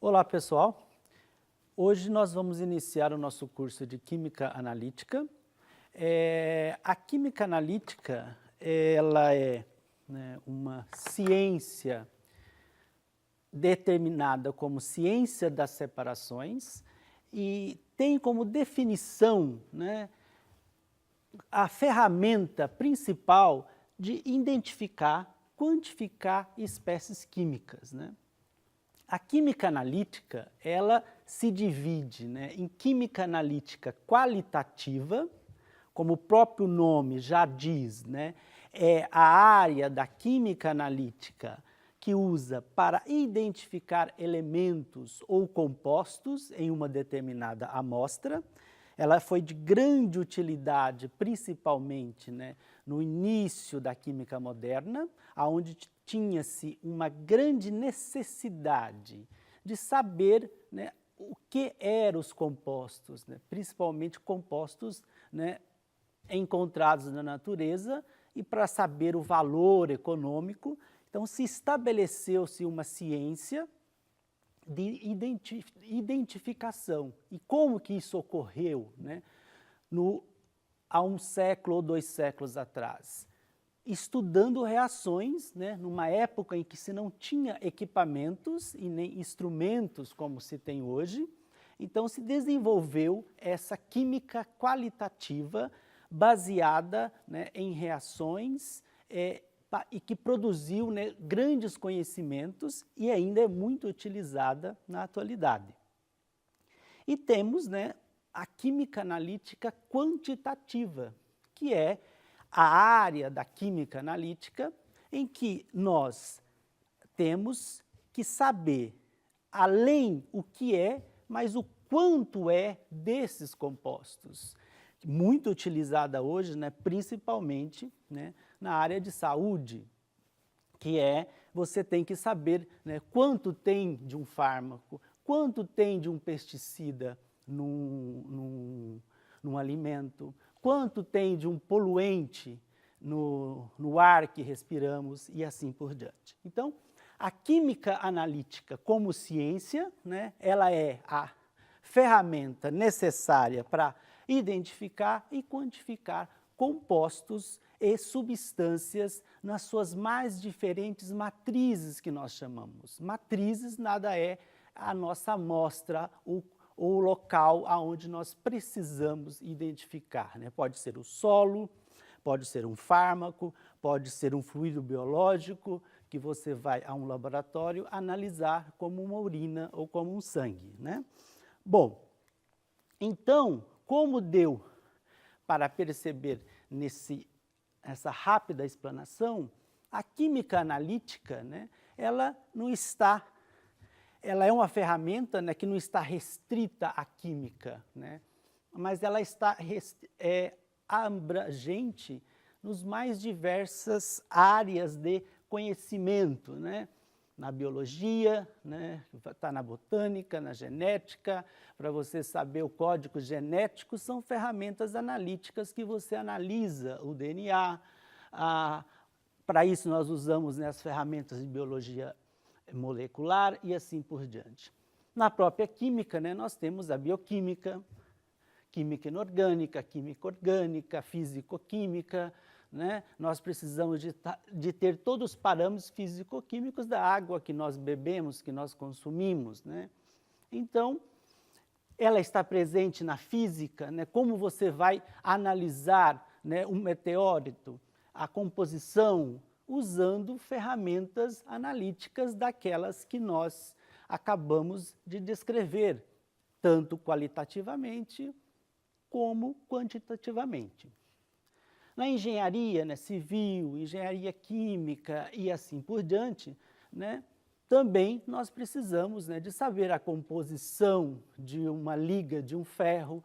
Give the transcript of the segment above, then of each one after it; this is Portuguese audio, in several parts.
Olá, pessoal. Hoje nós vamos iniciar o nosso curso de Química Analítica. A Química Analítica, ela é uma ciência determinada como ciência das separações e tem como definição a ferramenta principal de identificar, quantificar espécies químicas. A química analítica, ela se divide em química analítica qualitativa, como o próprio nome já diz, é a área da química analítica que usa para identificar elementos ou compostos em uma determinada amostra. Ela foi de grande utilidade, principalmente no início da química moderna, onde tinha-se uma grande necessidade de saber o que eram os compostos, principalmente compostos encontrados na natureza, e para saber o valor econômico. Então, se estabeleceu-se uma ciência de identificação. E como que isso ocorreu há um século ou 2 séculos atrás? Estudando reações, numa época em que se não tinha equipamentos e nem instrumentos como se tem hoje. Então, se desenvolveu essa química qualitativa baseada em reações e que produziu grandes conhecimentos e ainda é muito utilizada na atualidade. E temos a química analítica quantitativa, que é a área da química analítica em que nós temos que saber, além o que é, mas o quanto é desses compostos. Muito utilizada hoje, principalmente na área de saúde, que você tem que saber quanto tem de um fármaco, quanto tem de um pesticida num alimento, quanto tem de um poluente no ar que respiramos e assim por diante. Então, a química analítica como ciência, ela é a ferramenta necessária para identificar e quantificar compostos e substâncias nas suas mais diferentes matrizes que nós chamamos. Matrizes nada é a nossa amostra, ou local aonde nós precisamos identificar. Pode ser o solo, pode ser um fármaco, pode ser um fluido biológico que você vai a um laboratório analisar como uma urina ou como um sangue. Bom, então, como deu para perceber nessa rápida explanação, a química analítica, ela é uma ferramenta que não está restrita à química, mas ela está abrangente nos mais diversas áreas de conhecimento, na biologia, está na botânica, na genética. Para você saber o código genético, são ferramentas analíticas que você analisa o DNA. Para isso nós usamos as ferramentas de biologia molecular e assim por diante. Na própria química, nós temos a bioquímica, química inorgânica, química orgânica, físico-química. Nós precisamos de ter todos os parâmetros físico-químicos da água que nós bebemos, que nós consumimos. Então, ela está presente na física, como você vai analisar um meteorito, a composição, usando ferramentas analíticas daquelas que nós acabamos de descrever, tanto qualitativamente como quantitativamente. Na engenharia civil, engenharia química e assim por diante, também nós precisamos de saber a composição de uma liga de um ferro,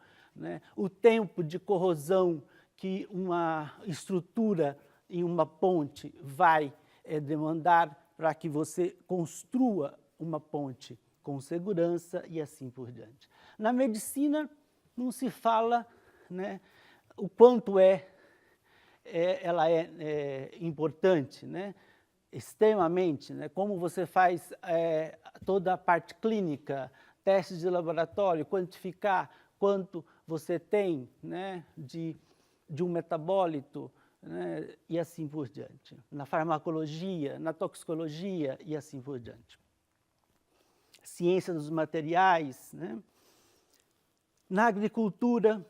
o tempo de corrosão que uma estrutura em uma ponte vai demandar para que você construa uma ponte com segurança e assim por diante. Na medicina não se fala o quanto ela é importante, extremamente, né, como você faz toda a parte clínica, testes de laboratório, quantificar quanto você tem, né, de um metabólito, né, e assim por diante. Na farmacologia, na toxicologia e assim por diante. Ciência dos materiais, né? Na agricultura,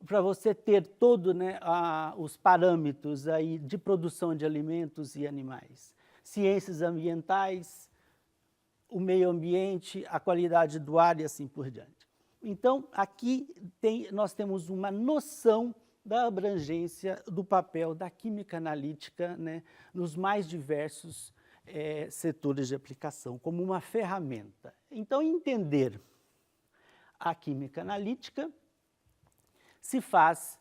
para você ter todo, né, os parâmetros aí de produção de alimentos e animais. Ciências ambientais, o meio ambiente, a qualidade do ar e assim por diante. Então, aqui nós temos uma noção da abrangência do papel da química analítica, né, nos mais diversos setores de aplicação, como uma ferramenta. Então, entender a química analítica se faz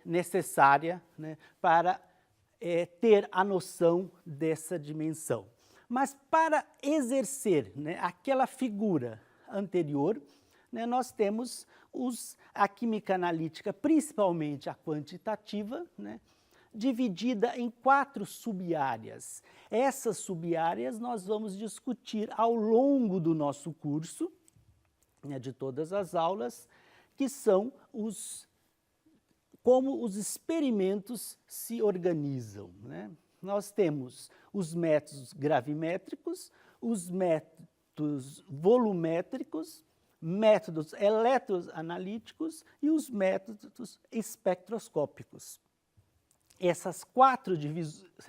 necessária, né, para ter a noção dessa dimensão. Mas para exercer, né, aquela figura anterior, né, nós temos a química analítica, principalmente a quantitativa, né, dividida em 4 sub-áreas. Essas sub-áreas nós vamos discutir ao longo do nosso curso, né, de todas as aulas, que são como os experimentos se organizam, né? Nós temos os métodos gravimétricos, os métodos volumétricos, métodos eletroanalíticos e os métodos espectroscópicos. Essas 4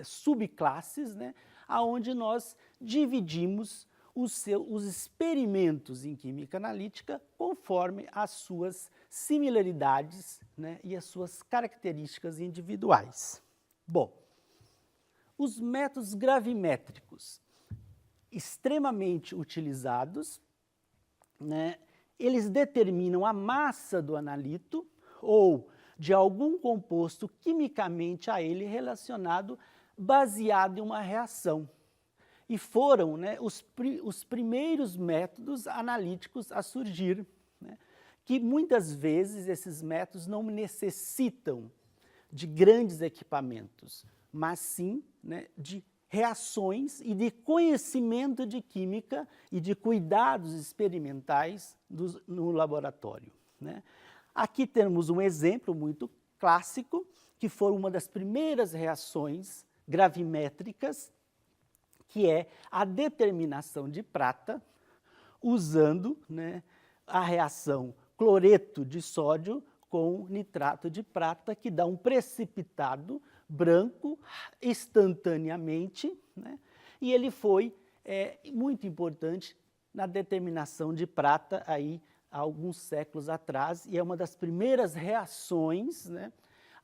subclasses, né, aonde nós dividimos os experimentos em química analítica conforme as suas similaridades, né, e as suas características individuais. Bom, os métodos gravimétricos, extremamente utilizados, né, eles determinam a massa do analito ou de algum composto quimicamente a ele relacionado, baseado em uma reação. E foram, né, os primeiros métodos analíticos a surgir, né, que muitas vezes esses métodos não necessitam de grandes equipamentos, mas sim, né, de reações e de conhecimento de química e de cuidados experimentais no laboratório, né. Aqui temos um exemplo muito clássico, que foi uma das primeiras reações gravimétricas, que é a determinação de prata, usando, né, a reação cloreto de sódio com nitrato de prata, que dá um precipitado branco instantaneamente, né, e ele foi muito importante na determinação de prata aí há alguns séculos atrás, e é uma das primeiras reações, né,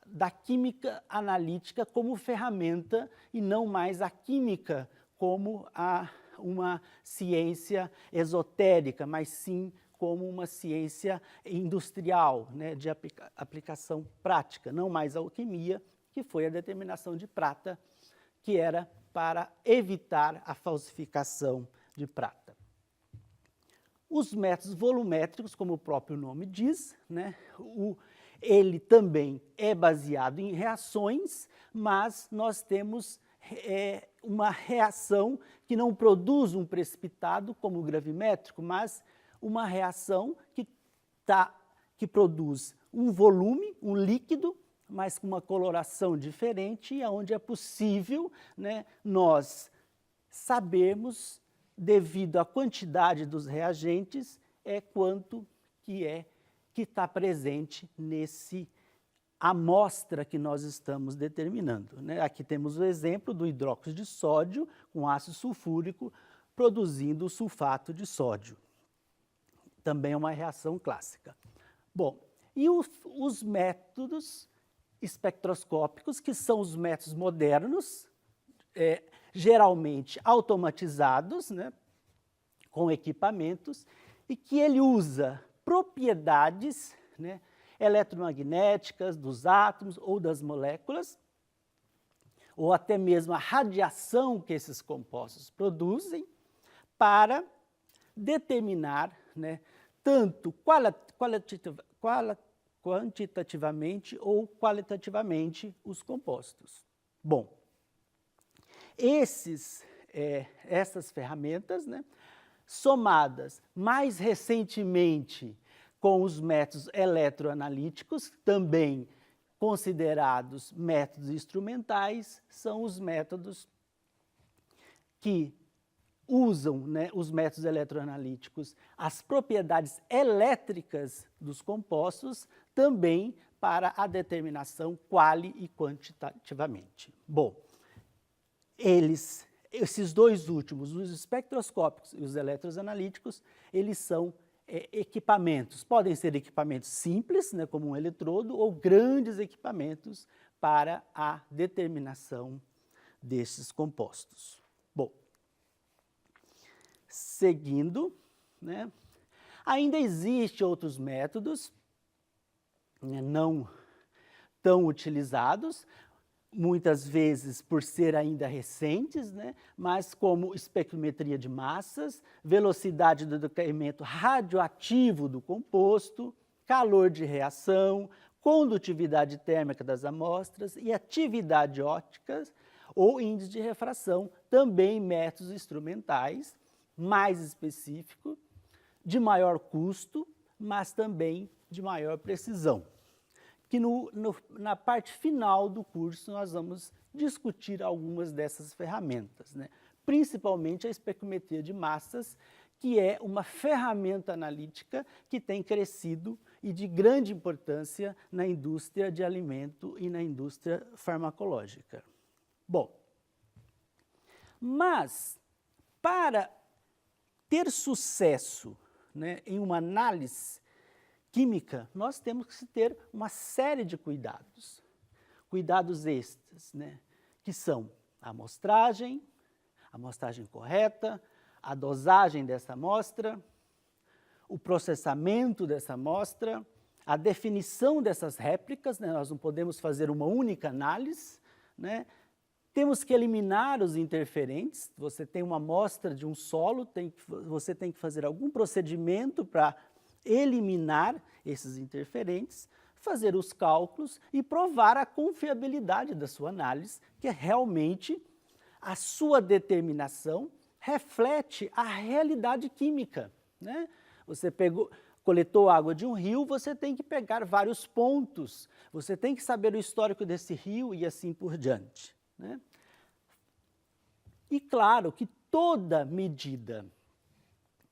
da química analítica como ferramenta e não mais a química como uma ciência esotérica, mas sim como uma ciência industrial, né, de aplicação prática, não mais a alquimia, que foi a determinação de prata, que era para evitar a falsificação de prata. Os métodos volumétricos, como o próprio nome diz, né, ele também é baseado em reações, mas nós temos uma reação que não produz um precipitado, como o gravimétrico, mas uma reação que produz um volume, um líquido, mas com uma coloração diferente, e onde é possível, né, nós sabermos, devido à quantidade dos reagentes, quanto que está presente nesse amostra que nós estamos determinando, né? Aqui temos o exemplo do hidróxido de sódio com ácido sulfúrico produzindo o sulfato de sódio. Também é uma reação clássica. Bom, e os métodos espectroscópicos, que são os métodos modernos, geralmente automatizados, né, com equipamentos, e que ele usa propriedades, né, eletromagnéticas dos átomos ou das moléculas, ou até mesmo a radiação que esses compostos produzem, para determinar, né, tanto quantitativamente ou qualitativamente os compostos. Bom, Essas ferramentas, né, somadas mais recentemente com os métodos eletroanalíticos, também considerados métodos instrumentais, são os métodos que usam, né, os métodos eletroanalíticos, as propriedades elétricas dos compostos, também para a determinação quali e quantitativamente. Bom, esses dois últimos, os espectroscópicos e os eletroanalíticos, eles são equipamentos. Podem ser equipamentos simples, né, como um eletrodo, ou grandes equipamentos para a determinação desses compostos. Bom, seguindo, né, ainda existem outros métodos, né, não tão utilizados, muitas vezes por ser ainda recentes, né, mas como espectrometria de massas, velocidade do decaimento radioativo do composto, calor de reação, condutividade térmica das amostras e atividade óptica ou índice de refração, também métodos instrumentais, mais específicos, de maior custo, mas também de maior precisão. Que na parte final do curso nós vamos discutir algumas dessas ferramentas, né? Principalmente a espectrometria de massas, que é uma ferramenta analítica que tem crescido e de grande importância na indústria de alimento e na indústria farmacológica. Bom, mas para ter sucesso, né, em uma análise química, nós temos que ter uma série de cuidados. Cuidados estes, né, que são a amostragem correta, a dosagem dessa amostra, o processamento dessa amostra, a definição dessas réplicas, né, nós não podemos fazer uma única análise, né, temos que eliminar os interferentes. Você tem uma amostra de um solo, você tem que fazer algum procedimento para eliminar esses interferentes, fazer os cálculos e provar a confiabilidade da sua análise, que realmente a sua determinação reflete a realidade química, né? Você coletou água de um rio, você tem que pegar vários pontos, você tem que saber o histórico desse rio e assim por diante, né? E claro que toda medida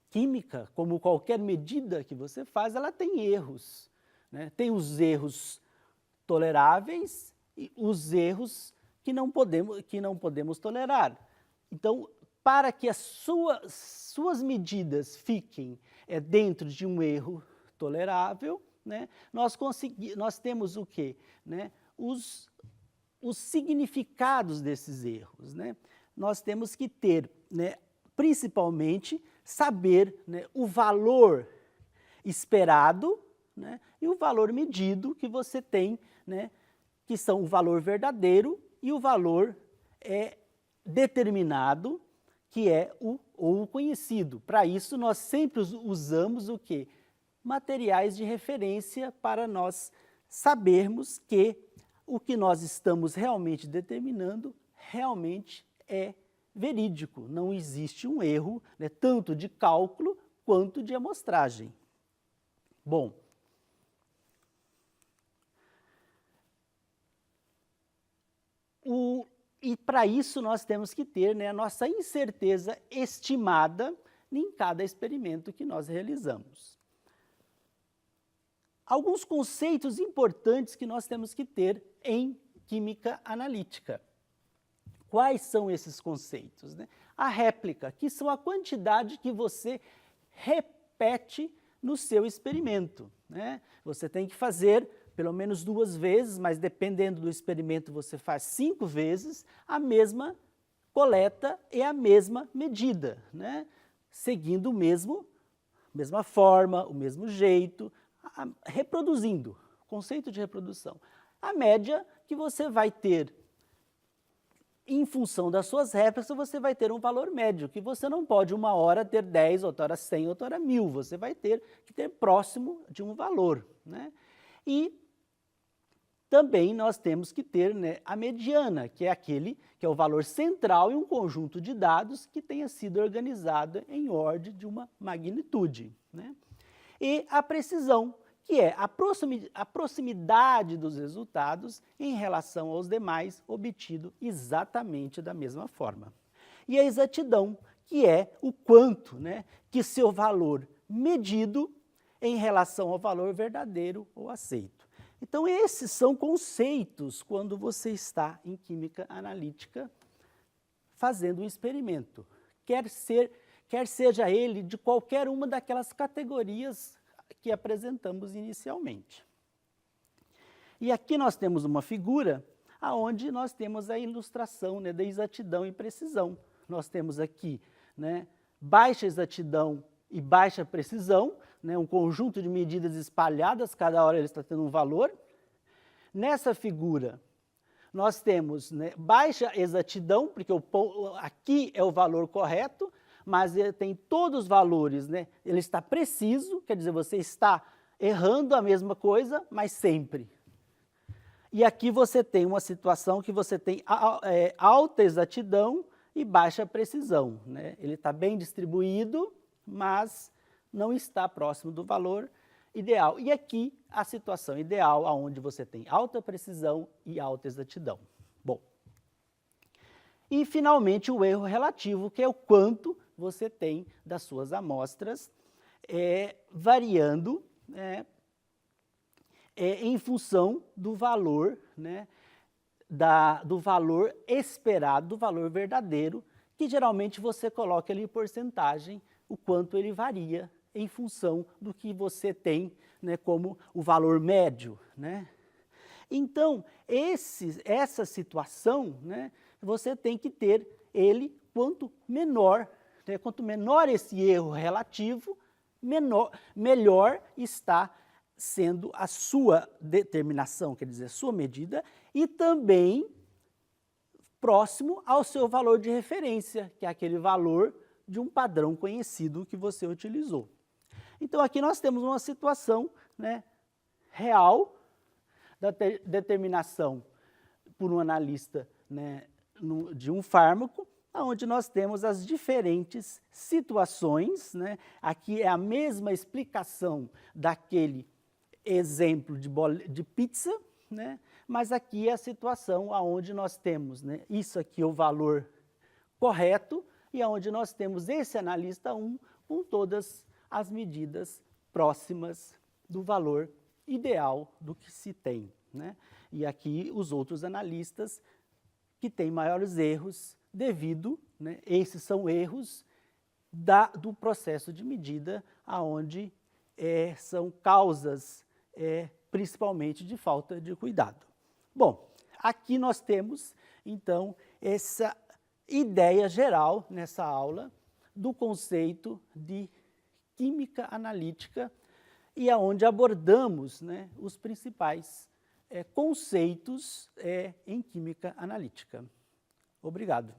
química, como qualquer medida que você faz, ela tem erros, né? Tem os erros toleráveis e os erros que não podemos tolerar. Então, para que as suas medidas fiquem dentro de um erro tolerável, né, nós temos o quê? Né? Os significados desses erros, né? Nós temos que ter, né, principalmente, saber, né, o valor esperado, né, e o valor medido que você tem, né, que são o valor verdadeiro e o valor determinado, que é o conhecido. Para isso, nós sempre usamos o quê? Materiais de referência para nós sabermos que o que nós estamos realmente determinando realmente é verídico, não existe um erro, né, tanto de cálculo quanto de amostragem. Bom, e para isso nós temos que ter, né, a nossa incerteza estimada em cada experimento que nós realizamos. Alguns conceitos importantes que nós temos que ter em química analítica. Quais são esses conceitos, né? A réplica, que são a quantidade que você repete no seu experimento, né? Você tem que fazer pelo menos 2 vezes, mas dependendo do experimento você faz 5 vezes a mesma coleta e a mesma medida, né? Seguindo mesma forma, o mesmo jeito, reproduzindo, conceito de reprodução. A média que você vai ter em função das suas réplicas, você vai ter um valor médio, que você não pode uma hora ter 10, outra hora 100, outra hora 1000, você vai ter que ter próximo de um valor, né? E também nós temos que ter, né, a mediana, que é aquele que é o valor central em um conjunto de dados que tenha sido organizado em ordem de uma magnitude, né? E a precisão, que é a proximidade dos resultados em relação aos demais, obtido exatamente da mesma forma. E a exatidão, que é o quanto, né, que seu valor medido em relação ao valor verdadeiro ou aceito. Então, esses são conceitos quando você está em química analítica fazendo um experimento, quer seja ele de qualquer uma daquelas categorias que apresentamos inicialmente. E aqui nós temos uma figura onde nós temos a ilustração, né, da exatidão e precisão. Nós temos aqui, né, baixa exatidão e baixa precisão, né, um conjunto de medidas espalhadas, cada hora ele está tendo um valor. Nessa figura, nós temos, né, baixa exatidão, porque aqui é o valor correto, mas ele tem todos os valores, né, ele está preciso, quer dizer, você está errando a mesma coisa, mas sempre. E aqui você tem uma situação que você tem alta exatidão e baixa precisão, né? Ele está bem distribuído, mas não está próximo do valor ideal. E aqui a situação ideal, onde você tem alta precisão e alta exatidão. Bom, e finalmente o erro relativo, que é o quanto você tem das suas amostras variando em função do valor, né, do valor esperado, do valor verdadeiro, que geralmente você coloca ali em porcentagem, o quanto ele varia em função do que você tem, né, como o valor médio, né? Então, essa situação, né, você tem que ter ele quanto menor, né, quanto menor esse erro relativo, melhor está sendo a sua determinação, quer dizer, a sua medida, e também próximo ao seu valor de referência, que é aquele valor de um padrão conhecido que você utilizou. Então, aqui nós temos uma situação, né, real da determinação por um analista, né, de um fármaco, onde nós temos as diferentes situações, né? Aqui é a mesma explicação daquele exemplo de pizza, né? Mas aqui é a situação onde nós temos, né, isso aqui é o valor correto e onde nós temos esse analista 1 com todas as medidas próximas do valor ideal do que se tem, né? E aqui os outros analistas que têm maiores erros devido, né, esses são erros do processo de medida, onde são causas principalmente de falta de cuidado. Bom, aqui nós temos, então, essa ideia geral nessa aula do conceito de química analítica e aonde abordamos, né, os principais conceitos em química analítica. Obrigado.